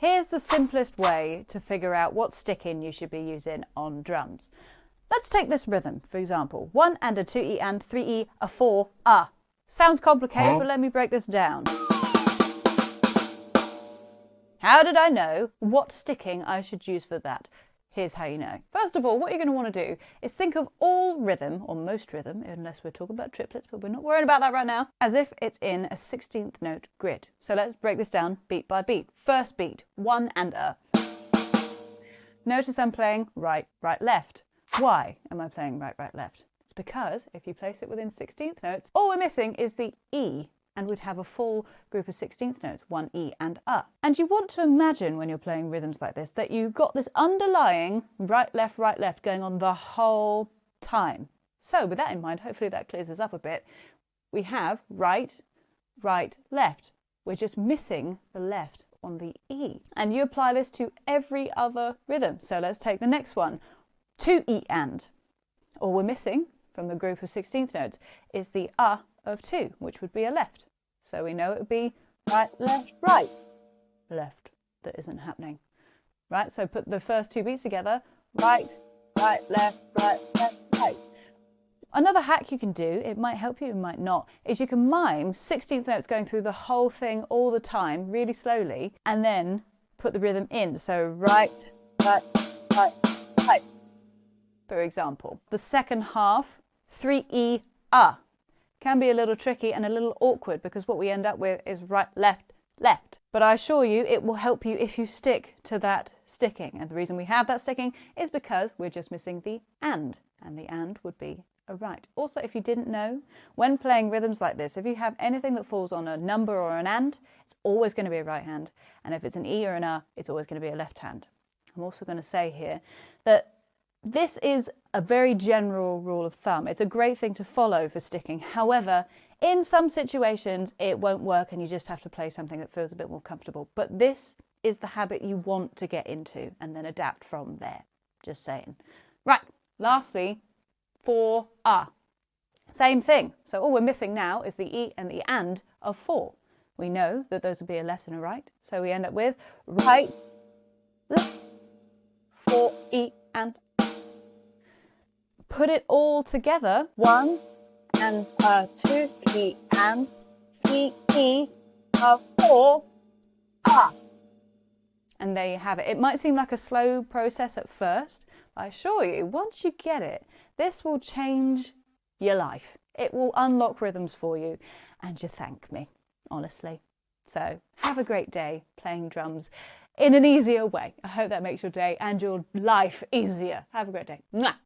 Here's the simplest way to figure out what sticking you should be using on drums. Let's take this rhythm, for example. 1 and a 2E and 3E, a 4, a. Sounds complicated, but let me break this down. How did I know what sticking I should use for that? Here's how you know. First of all, what you're going to want to do is think of all rhythm, or most rhythm, unless we're talking about triplets, but we're not worried about that right now, as if it's in a 16th note grid. So let's break this down beat by beat. First beat, 1 and a. Notice I'm playing right, right, left. Why am I playing right, right, left? It's because if you place it within 16th notes, all we're missing is the E, and we'd have a full group of 16th notes, 1 E and a. And you want to imagine when you're playing rhythms like this that you've got this underlying right, left going on the whole time. So with that in mind, hopefully that clears us up a bit. We have right, right, left. We're just missing the left on the E. And you apply this to every other rhythm. So let's take the next one, 2 E and. All we're missing from the group of 16th notes is the a of 2, which would be a left. So we know it would be right, left, right. Left, that isn't happening. Right, so put the first two beats together. Right, right, left, right, left, right. Another hack you can do, it might help you, it might not, is you can mime 16th notes going through the whole thing all the time, really slowly, and then put the rhythm in. So right, right, right, right. For example, the second half, 3E, a. Can be a little tricky and a little awkward because what we end up with is right, left, left. But I assure you it will help you if you stick to that sticking. And the reason we have that sticking is because we're just missing the and the and would be a right. Also, if you didn't know, when playing rhythms like this, if you have anything that falls on a number or an and, it's always going to be a right hand. And if it's an E or an a, it's always going to be a left hand. I'm also going to say here that this is a very general rule of thumb. It's a great thing to follow for sticking. However, in some situations, it won't work and you just have to play something that feels a bit more comfortable. But this is the habit you want to get into and then adapt from there. Just saying. Right, lastly, 4 a. Same thing. So all we're missing now is the E and the and of 4. We know that those would be a left and a right. So we end up with right, left, 4 E and put it all together. 1 and a 2 E and 3 E a 4 a. And there you have it. It might seem like a slow process at first, but I assure you, once you get it, this will change your life. It will unlock rhythms for you, and you thank me, honestly. So have a great day playing drums in an easier way. I hope that makes your day and your life easier. Have a great day. Mwah!